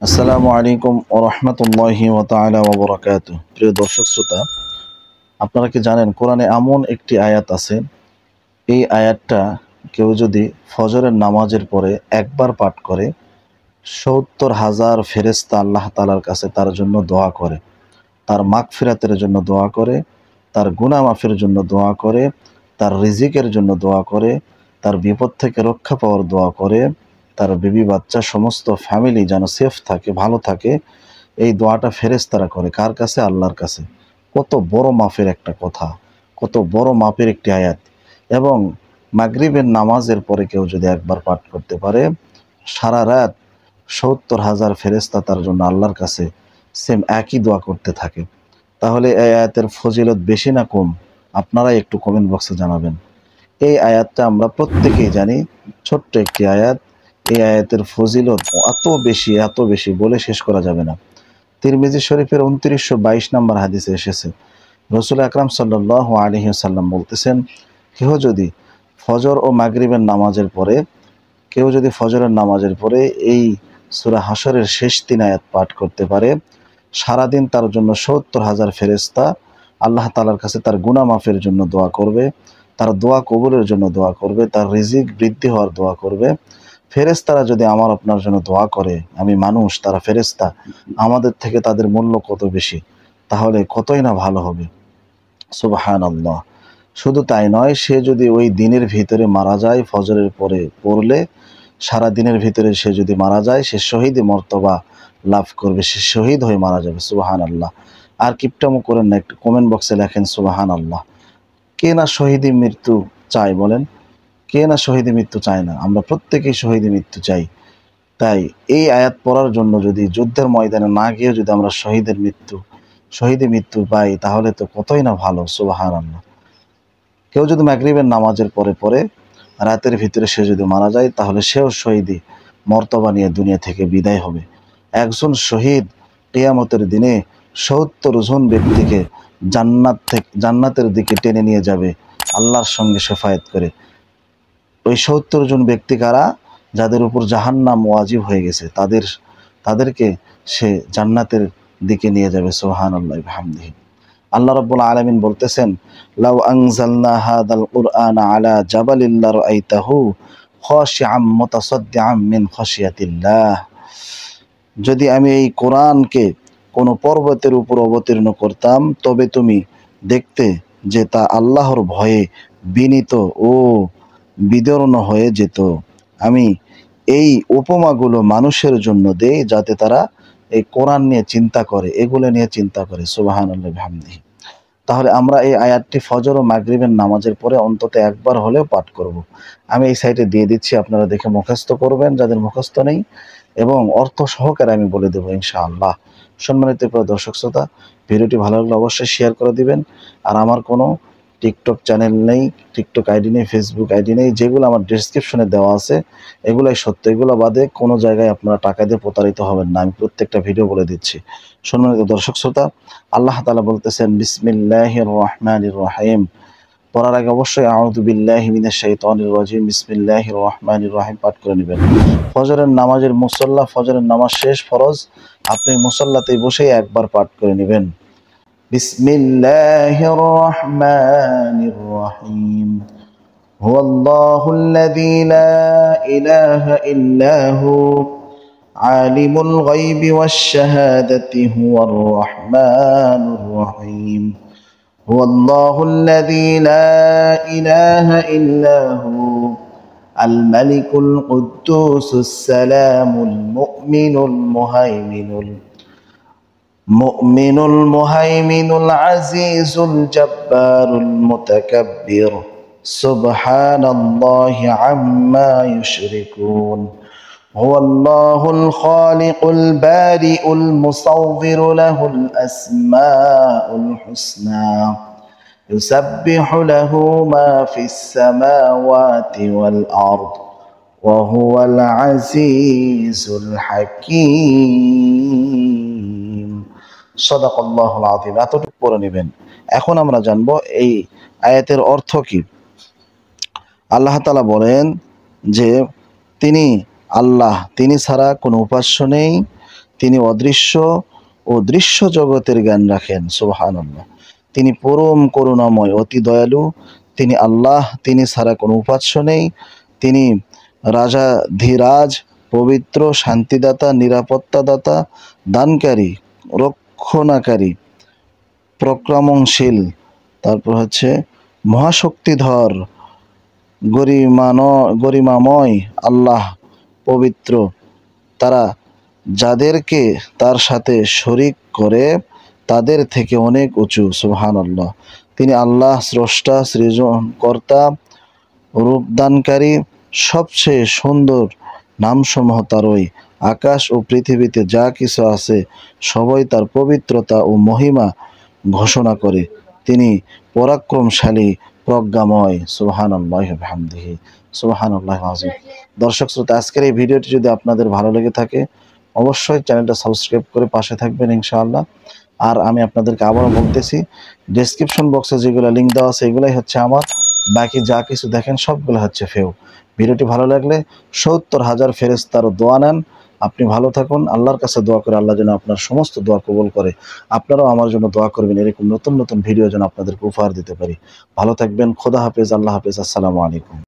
আসসালামু আলাইকুম ওয়া রাহমাতুল্লাহি ওয়া তাআলা ওয়া বারাকাতুহু। প্রিয় দর্শক শ্রোতা, আপনারা কি জানেন কোরআনে এমন একটি আয়াত আছে, এই আয়াতটা কেউ যদি ফজরের নামাজের পরে একবার পাঠ করে ৭০,০০০ ফেরেশতা আল্লাহ তাআলার কাছে তার জন্য দোয়া করে, তার মাগফিরাতের জন্য দোয়া করে, তার গুনাহ মাফের জন্য দোয়া করে, তার রিজিকের জন্য দোয়া করে, তার বিপদ থেকে রক্ষা পাওয়ার দোয়া করে, তার বিবি বাচ্চা সমস্ত ফ্যামিলি যেন সেফ থাকে, ভালো থাকে, এই দোয়াটা ফেরেশতারা করে কার কাছে? আল্লাহর কাছে। কত বড় মাপের একটা কথা, কত বড় মাপের একটি আয়াত। এবং মাগরিবের নামাজের পরে কেউ যদি একবার পাঠ করতে পারে, সারা রাত ৭০,০০০ ফেরেশতা তার জন্য আল্লাহর কাছে সেম একই দোয়া করতে থাকে। তাহলে এই আয়াতের ফজিলত বেশি না কম? আপনারাই একটু কমেন্ট বক্সে জানাবেন। এই আয়াতটা আমরা প্রত্যেকেই জানি, ছোট্ট একটি আয়াত। এই আয়াতের ফজিলত এত বেশি বলে শেষ করা যাবে না। তিরমিজি শরীফের ২৯২২ নম্বর হাদিসে এসেছে, রাসূল আকরাম সাল্লাল্লাহু আলাইহি ওয়াসাল্লাম বলতেছেন, কেউ যদি ফজর ও মাগরিবের নামাজের পরে ফজরের নামাজের পরে এই সূরা হাশরের শেষ ৩ আয়াত পাঠ করতে পারে, সারাদিন তার জন্য ৭০,০০০ ফেরেশতা আল্লাহ তাআলার কাছে তার গুনাহ মাফের জন্য দোয়া করবে, তার দোয়া কবুলের জন্য দোয়া করবে, তার রিজিক বৃদ্ধি হওয়ার দোয়া করবে। ফেরেশতারা যদি আমার আপনার জন্য দোয়া করে, আমি মানুষ, তারা ফেরেশতা, আমাদের থেকে তাদের মূল্য কত বেশি, তাহলে কতই না ভালো হবে। সুবহানাল্লাহ। শুধু তাই নয়, সে যদি ওই দিনের ভিতরে মারা যায়, ফজরের পরে পড়লে সারা দিনের ভিতরে সে যদি মারা যায়, সে শহীদ মর্তবা লাভ করবে, সে শহীদ হয়ে মারা যাবে। সুবহানাল্লাহ। আর কিপটামো করেন না, একটু কমেন্ট বক্সে লেখেন সুবহানাল্লাহ। কে না শহীদি মৃত্যু চায় বলেন? কে না শহীদি মৃত্যু চায় না? আমরা প্রত্যেকেই শহীদি মৃত্যু চাই। তাই এই আয়াত পড়ার জন্য যদি যুদ্ধের ময়দানে না গিয়ে যদি আমরা শহীদি মৃত্যু পাই, তাহলে তো কতই না ভালো। সুবহানাল্লাহ। কেউ যদি মাগরিবের নামাজের পরে রাতের ভিতরে সে যদি মারা যায়, তাহলে সেও শহীদি মর্তবা নিয়ে দুনিয়া থেকে বিদায় হবে। একজন শহীদ কিয়ামতের দিনে ৭০ জন ব্যক্তিকে জান্নাতের দিকে টেনে নিয়ে যাবে আল্লাহর সঙ্গে শেফায়েত করে। ওই ৭০ জন ব্যক্তি কারা? যাদের উপর জাহান্নাম ওয়াজিব হয়ে গেছে, তাদেরকে সে জান্নাতের দিকে নিয়ে যাবে। সুবহানাল্লাহি ওয়া বিহামদিহি। আল্লাহ রাব্বুল আলামিন বলতেছেন, লাউ আনজালনা হাদাল কুরআনা আলা জাবালিন লারাআইতাহু খাশিআম মুতাসাদ্দিআম মিন খাশিয়াতিল্লাহ। যদি আমি এই কোরআনকে কোনো পর্বতের উপর অবতীর্ণ করতাম, তবে তুমি দেখতে যে তা আল্লাহর ভয়ে বিনীত ও বিদীর্ণ হয়ে যেত। আমি এই উপমাগুলো মানুষের জন্য দেই, যাতে তারা এই কোরআন নিয়ে চিন্তা করে, এগুলো নিয়ে চিন্তা করে। সুবহানাল্লাহি ওয়া বিহামদিহি। তাহলে আমরা এই আয়াতটি ফজর ও মাগরিবের নামাজের পরে অন্তত একবার হলেও পাঠ করব। আমি এই সাইটে দিয়ে দিচ্ছি, আপনারা দেখে মুখস্থ করবেন যাদের মুখস্থ নেই, এবং অর্থ সহকারে আমি বলে দেবো ইনশাআল্লাহ। সম্মানিত প্রিয় দর্শক শ্রোতা, ভিডিওটি ভালো লাগলে অবশ্যই শেয়ার করে দিবেন। আর আমার কোনো টিকটক চ্যানেল নেই, টিকটক আইডি নেই, ফেসবুক আইডি নেই, যেগুলো আমার ডেসক্রিপশনে দেওয়া আছে এগুলাই সত্য। এগুলো বাদে কোনো জায়গায় আপনারা টাকা দিয়ে প্রতারিত হবেন না, আমি প্রত্যেকটা ভিডিও বলে দিচ্ছি। সম্মানিত দর্শক শ্রোতা, আল্লাহ তাআলা বলতেছেন, বিসমিল্লাহির রহমানির রহিম। পড়ার আগে অবশ্যই আউযু বিল্লাহি মিনাশ শাইতানির রাজিম, বিসমিল্লাহির রহমানির রহিম পাঠ করে নেবেন। ফজরের নামাজের মুসল্লা, ফজরের নামাজ শেষ ফরজ, আপনি মুসল্লাতেই বসেই একবার পাঠ করে নেবেন। বিসমিল্লাহির রহমানির রহিম। হুয়াল্লাহুল্লাযী লা ইলাহা ইল্লা হু আলিমুল গায়বি ওয়াশ শাহাদাতি হুয়ার রহমানুর রহিম। হুয়াল্লাহুল্লাযী লা ইলাহা ইল্লা হু আল-মালিকুল কুদ্দুসুস সালামুল মুমিনুল মুহাইমিনুল আজিজুল জাব্বারুল মুতাকাব্বির সুবহানাল্লাহি আম্মা ইউশরিকুন। হুয়াল্লাহুল খালিকুল বারিউল মুসাওবিরু লাহুল আসমাউল হুসনা ইউসাব্বিহু লাহু মা ফিস সামাওয়াতি ওয়াল আরদ ওয়া হুয়াল আজিজুল হাকীম। সাদাকাল্লাহুল আযীম। এতটুকু পড়ে নেবেন। এখন আমরা জানবো এই আয়াতের অর্থ কি। আল্লাহ তাআলা বলেন যে তিনি আল্লাহ, তিনি ছাড়া কোনো উপাস্য নেই, তিনি অদৃশ্য ও দৃশ্য জগতের জ্ঞান রাখেন। সুবহানাল্লাহ। তিনি পরম করুণাময়, অতি দয়ালু। তিনি আল্লাহ, তিনি ছাড়া কোনো উপাস্য নেই। তিনি রাজাধিরাজ, পবিত্র, শান্তিদাতা, নিরাপত্তাদাতা, দানকারী, রক্ষণাকারী, প্রক্রমণশীল, তারপর হচ্ছে মহাশক্তিধর, গরিমাময় আল্লাহ পবিত্র। তারা যাদেরকে তার সাথে শরিক করে তাদের থেকে অনেক উঁচু। সুবহানাল্লাহ। তিনি আল্লাহ, স্রষ্টা, সৃজনকর্তা, রূপদানকারী। সবচেয়ে সুন্দর নামসমূহ তারই। আকাশ ও পৃথিবীতে যা কিছু আছে সবই তার পবিত্রতা ও মহিমা ঘোষণা করে। তিনি পরাক্রমশালী, প্রজ্ঞাময়। সুবহানাল্লাহি ওয়া বিহামদিহি, সুবহানাল্লাহিল আযীম। দর্শক শ্রোতা, আজকের এই ভিডিওটি যদি আপনাদের ভালো লেগে থাকে অবশ্যই চ্যানেলটা সাবস্ক্রাইব করে পাশে থাকবেন ইনশাআল্লাহ। আর আমি আপনাদেরকে আবারও বলতেছি, ডেসক্রিপশন বক্সে যেগুলো লিঙ্ক দেওয়া আছে এগুলাই হচ্ছে আমার, বাকি যা কিছু দেখেন সবগুলো হচ্ছে ফেউ। ভিডিওটি ভালো লাগলে ৭০,০০০ ফেরেশতার দোয়া নেন। আপনি ভালো থাকুন, আল্লাহর কাছে দোয়া করে আল্লাহ যেন আপনার সমস্ত দোয়া কবুল করে। আপনারাও আমার জন্য দোয়া করবেন, এরকম নতুন নতুন ভিডিও যেন আপনাদেরকে উপহার দিতে পারি। ভালো থাকবেন, খোদা হাফেজ, আল্লাহ হাফেজ, আসসালামু আলাইকুম।